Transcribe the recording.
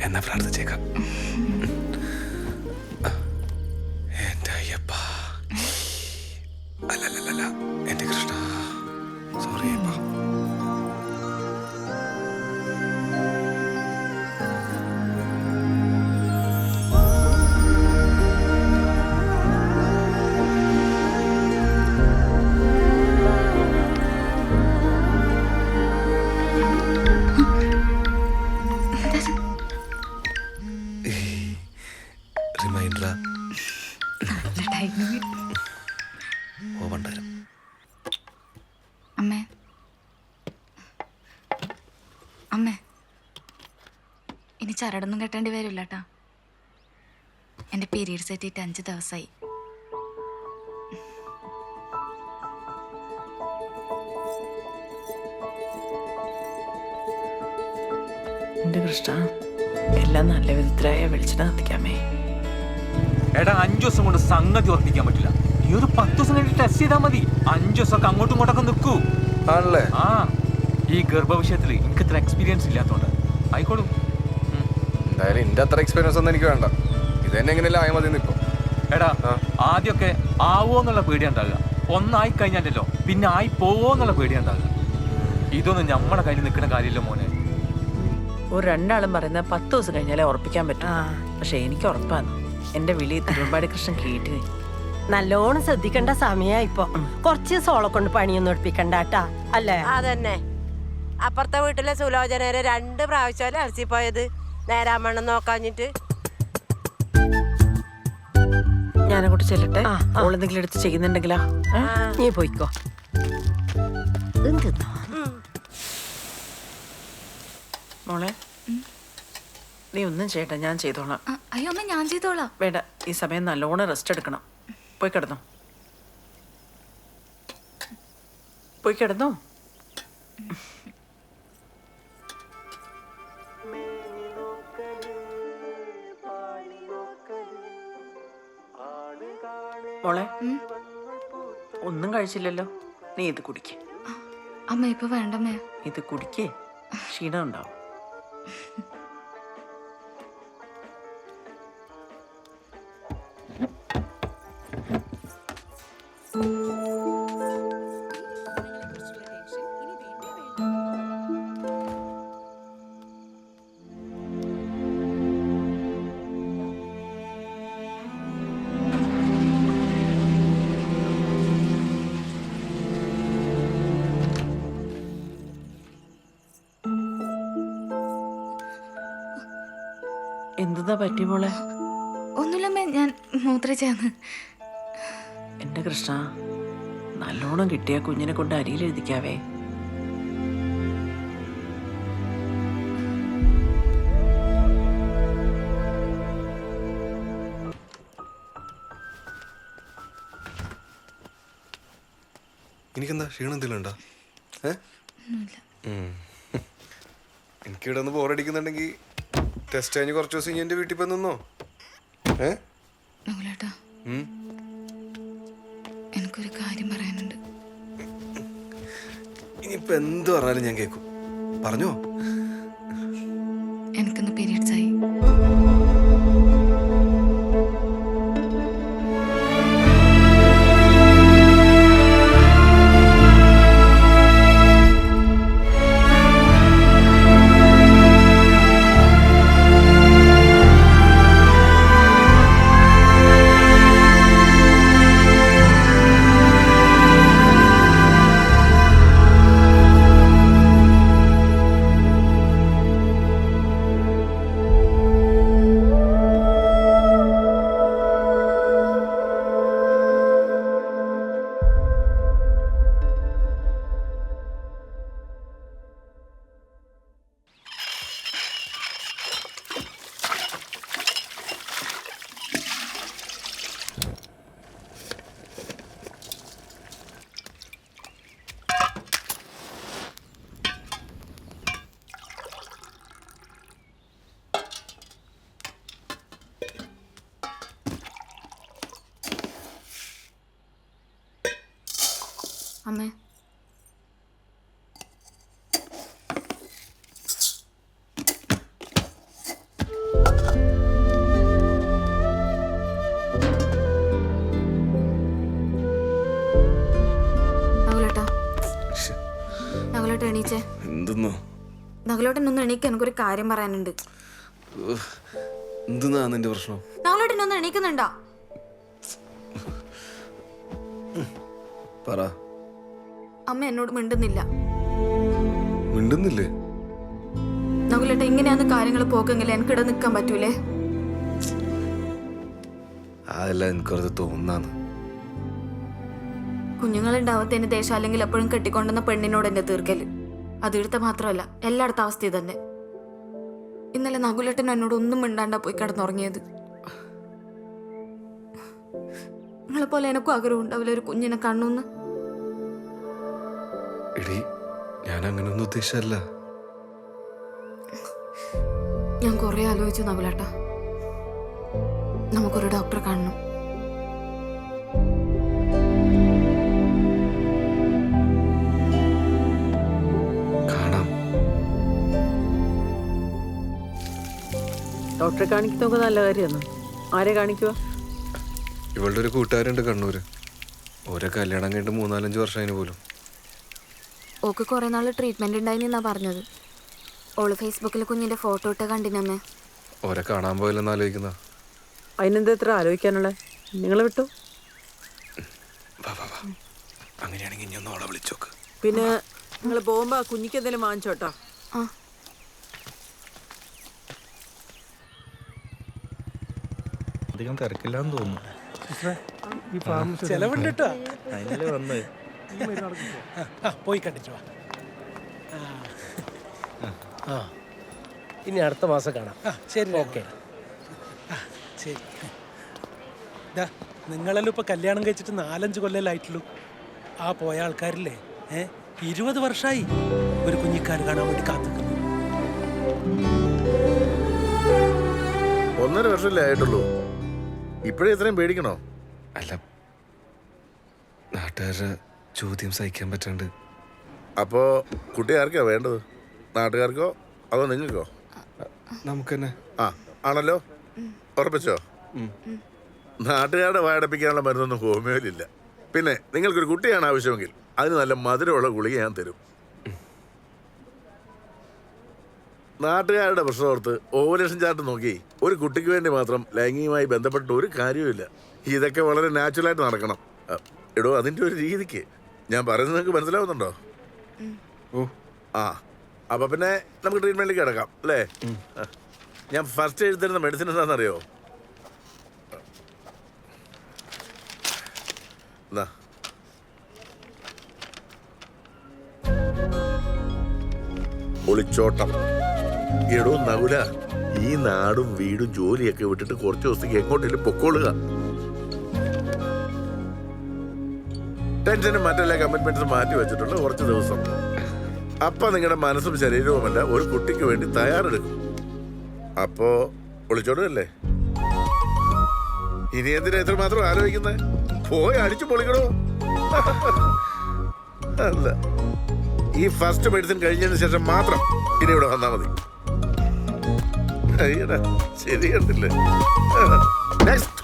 എന്നാ പ്രാർത്ഥിച്ചേക്കാം. എന്റെ അയ്യപ്പ, അല്ലല്ലല്ല എന്റെ കൃഷ്ണ, സോറി അയ്യപ്പ. റിമൈൻഡറാ ഓവണ്ടായിരുന്നു. അമ്മേ അമ്മേ, ഇനി ചരടൊന്നും കെട്ടേണ്ടി വരില്ല കേട്ടാ. എൻ്റെ പീരീഡ്സ് എത്തിയിട്ട് 5 ദിവസമായി. എൻ്റെ കൃഷ്ണ, എല്ലാം നല്ല വിധത്തിലായ വെളിച്ചെണ്ണ കത്തിക്കാമേ. എടാ 5 ദിവസം കൊണ്ട് സംഗതി ഉറപ്പിക്കാൻ പറ്റില്ല. നീ ഒരു 10 ദിവസം കഴിഞ്ഞ് ടെസ്റ്റ് ചെയ്താൽ മതി. 5 ദിവസമൊക്കെ അങ്ങോട്ടും ഇങ്ങോട്ടൊക്കെ നിൽക്കൂ. ആണല്ലേ? ആ, ഈ ഗർഭ വിഷയത്തിൽ എനിക്ക് ഇത്ര എക്സ്പീരിയൻസ് ഇല്ലാത്തതുകൊണ്ട് ആയിക്കോളും. എന്തായാലും എന്റെ അത്ര എക്സ്പീരിയൻസ് ഒന്നും എനിക്ക് വേണ്ട. ഇത് തന്നെ എങ്ങനെയല്ല ആയ മതി. ഇപ്പൊ എടാ ആദ്യമൊക്കെ ആവോ എന്നുള്ള പേടിയാ ഉണ്ടാകുക. ഒന്നായി കഴിഞ്ഞാലല്ലോ പിന്നെ ആയി പോവോ എന്നുള്ള പേടിയാ ഉണ്ടാകുക. ഇതൊന്നും നമ്മുടെ കയ്യിൽ നിൽക്കുന്ന കാര്യമില്ല മോനെ. ഒരു 2 ആളും പറയുന്നത് 10 ദിവസം കഴിഞ്ഞാലേ ഉറപ്പിക്കാൻ പറ്റും. പക്ഷെ എനിക്ക് ഉറപ്പാണ്. എന്റെ വിളി തിരുവമ്പാടി കൃഷ്ണൻ കേട്ട്. നല്ലോണം ശ്രദ്ധിക്കേണ്ട സമയാ ഇപ്പൊ. കുറച്ച് സോളെ കൊണ്ട് പണിയൊന്നും എടുപ്പിക്കണ്ടാട്ടാ, അല്ലേ? അതന്നെ. അപ്പുറത്തെ വീട്ടിലെ സുലോചനരെ 2 പ്രാവശ്യം അലസി പോയത് നേരാമണ്ണം നോക്കാഞ്ഞിട്ട്. ഞാനങ്ങോട്ട് ചെല്ലട്ടെ. ഓളെന്തെങ്കിലും എടുത്ത് ചെയ്യുന്നുണ്ടെങ്കിലാ നീ പോയിക്കോ. മോളെ, നീ ഒന്നും ചെയ്യട്ടെ, ഞാൻ ചെയ്തോളാം. അയ്യോ അമ്മ, ഞാൻ ചെയ്തോളാം. വേണ്ട, ഈ സമയം നല്ലോണം റെസ്റ്റ് എടുക്കണം. പോയി കിടന്നോ, പോയി കിടന്നോ. മോളെ, ഒന്നും കഴിച്ചില്ലല്ലോ. നീ ഇത് കുടിക്ക്. അമ്മ ഇപ്പൊ വേണ്ടമ്മേ. ഇത് കുടിക്കേ, ക്ഷീണം ഉണ്ടാവും. എന്താ പറ്റി മോളെ? ഒന്നുമില്ലമ്മേ, ഞാൻ മൂത്രച്ചാന്ന്. എന്റെ കൃഷ്ണ, നല്ലോണം കിട്ടിയ കുഞ്ഞിനെ കൊണ്ട് അരിയിൽ എഴുതിക്കാവേ. എനിക്കെന്താ ക്ഷീണം എന്തെങ്കിലും ഉണ്ടോ? എനിക്കിവിടെ ഒന്ന് ബോറടിക്കുന്നുണ്ടെങ്കിൽ ടെസ്റ്റ് കഴിഞ്ഞ് കുറച്ച് ദിവസം ഇനി എൻ്റെ വീട്ടിൽ പോയി നിന്നോ. എനിക്കൊരു കാര്യം പറയാനുണ്ട്. ഇനിയിപ്പോ എന്ത് പറഞ്ഞാലും ഞാൻ കേൾക്കും. പറഞ്ഞോ. എനിക്കൊന്ന് പീരീഡ്സ് ആയി. അമ്മേ, നഗലോട്ട് എണീച്ചേ. എന്തെന്നോ? നഗലോട്ടനൊന്ന് എണീക്ക്, എനിക്കൊരു കാര്യം പറയാനുണ്ട്. എന്തെന്നാ നിന്റെ പ്രശ്നം? നഗലോട്ടനൊന്ന് എണീക്കുന്നുണ്ടോ? പറ. അമ്മ എന്നോട് മിണ്ടുന്നില്ല. മിണ്ടുന്നില്ലേ? നഗലോട്ട ഇങ്ങനെയാന്ന് കാര്യങ്ങൾ പോക്കെങ്കിൽ എനിക്കിടെ നിൽക്കാൻ പറ്റൂലേ? അതല്ല, എനിക്കത് തോന്നാന്ന്. കുഞ്ഞുങ്ങളുണ്ടാവത്തേന് ദേശം അല്ലെങ്കിൽ എപ്പോഴും കെട്ടിക്കൊണ്ടുവന്ന പെണ്ണിനോട് എന്നെ തീർക്കല്. അത് ഇവിടുത്തെ മാത്രമല്ല, എല്ലായിടത്തും അവസ്ഥ തന്നെ. ഇന്നലെ നകുലേട്ടൻ എന്നോട് ഒന്നും മിണ്ടാണ്ടാ പോയി കിടന്നുറങ്ങിയത്. നിങ്ങളെപ്പോലെ എനക്കും ആഗ്രഹം ഉണ്ടാവില്ല ഒരു കുഞ്ഞിനെ കണ്ണൂന്ന്. എടി, ഞാൻ അങ്ങനെയൊന്നും ഉദ്ദേശിച്ചല്ല. ഞാൻ കുറെ ആലോചിച്ചു നകുലേട്ട, നമുക്കൊരു ഡോക്ടറെ കാണണം. ഡോക്ടറെ കാണിക്കുന്നതൊക്കെ നല്ല കാര്യമാണ്. ആരെ കാണിക്കുക? ഇവളുടെ ഒരു കൂട്ടുകാരുണ്ട് കണ്ണൂര്. ഓരോ കല്യാണം കഴിഞ്ഞിട്ട് 3-4 വർഷം അതിന് പോലും. ഓക്ക് കുറെ നാള് ട്രീറ്റ്മെന്റ് ഉണ്ടായിന്നാ പറഞ്ഞത്. ഓള് ഫേസ്ബുക്കിൽ കുഞ്ഞിന്റെ ഫോട്ടോ ഇട്ട് കണ്ടിനമ്മേ. ഓരെ കാണാൻ പോയല്ലെന്ന് ആലോചിക്കുന്ന. അതിനെന്താ ഇത്ര ആലോചിക്കാനുള്ള? നിങ്ങൾ വിട്ടു. അങ്ങനെയാണെങ്കിൽ ഇനി ഒന്ന് ഓളെ വിളിച്ചോക്ക്. പിന്നെ നിങ്ങൾ പോകുമ്പോ കുഞ്ഞിക്ക് എന്തെങ്കിലും വാങ്ങിച്ചോട്ടോ. ആ, അധികം തിരക്കില്ലാന്ന് തോന്നുന്നു. ചെലവുണ്ട് അതിനല്ലേ വന്നത്. പോയി കണ്ടിച്ചു. ഇനി അടുത്ത മാസം കാണാം. ശരി, ഓക്കെ. ശരി. നിങ്ങളെല്ലാം ഇപ്പൊ കല്യാണം കഴിച്ചിട്ട് 4-5 കൊല്ലമായിട്ടുള്ളൂ. ആ പോയ ആൾക്കാരില്ലേ 20 വർഷമായി ഒരു കുഞ്ഞിക്കാർ കാണാൻ വേണ്ടി കാത്തിക്കുന്നു. 1.5 വർഷമല്ലേ ആയിട്ടുള്ളൂ. ഇപ്പോഴേ ഇത്രയും പേടിക്കണോ? അല്ല, നാട്ടുകാരുടെ ചോദ്യം സഹിക്കാൻ പറ്റാണ്ട്. അപ്പോ കുട്ടി ആർക്കാ വേണ്ടത്? നാട്ടുകാർക്കോ അതോ നിങ്ങൾക്കോ? നമുക്ക് തന്നെ. ആ, ആണല്ലോ. ഉറപ്പിച്ചോ? നാട്ടുകാരുടെ വായടപ്പിക്കാനുള്ള മരുന്നൊന്നും ഹോമിയോയിലില്ല. പിന്നെ നിങ്ങൾക്കൊരു കുട്ടിയാണ് ആവശ്യമെങ്കിൽ അതിന് നല്ല മധുരമുള്ള ഗുളിക ഞാൻ തരും. നാട്ടുകാരുടെ പ്രശ്നോർത്ത് ഓവലേഷൻ ചാർട്ട് നോക്കി ഒരു കുട്ടിക്ക് വേണ്ടി മാത്രം ലൈംഗികമായി ബന്ധപ്പെട്ട ഒരു കാര്യവുമില്ല. ഇതൊക്കെ വളരെ നാച്ചുറലായിട്ട് നടക്കണം. എടോ, അതിൻ്റെ ഒരു രീതിക്ക് ഞാൻ പറയുന്നത് നിങ്ങൾക്ക് മനസ്സിലാവുന്നുണ്ടോ? ഓ, ആ, അപ്പൊ പിന്നെ നമുക്ക് ട്രീറ്റ്മെന്റിലേക്ക് കിടക്കാം അല്ലേ? ഞാൻ ഫസ്റ്റ് എഴുതരുന്ന മെഡിസിൻ എന്താണെന്നറിയോ? എന്നാ, ഒളിച്ചോട്ടം. എടോ നകുല, ഈ നാടും വീടും ജോലിയൊക്കെ വിട്ടിട്ട് കുറച്ച് ദിവസത്തേക്ക് എങ്ങോട്ടേലും പൊക്കോളുക. ടെൻഷനും മറ്റെല്ലാ കമ്മിറ്റ്മെന്റ്സും മാറ്റി വെച്ചിട്ടുണ്ട് കുറച്ച് ദിവസം. അപ്പൊ നിങ്ങളുടെ മനസ്സും ശരീരവുമല്ല ഒരു കുട്ടിക്ക് വേണ്ടി തയ്യാറെടുക്കും. അപ്പോ ഒളിച്ചോടുകയല്ലേ? ഇനി എന്തിനാ എത്രമാത്രം ആലോചിക്കുന്നത്? പോയി അടിച്ചു പൊളിക്കണോ? അല്ല, ഈ ഫസ്റ്റ് മെഡിസിൻ കഴിഞ്ഞതിന് ശേഷം മാത്രം ഇനി ഇവിടെ വന്നാൽ മതി. ശരിയല്ലേ? നെക്സ്റ്റ്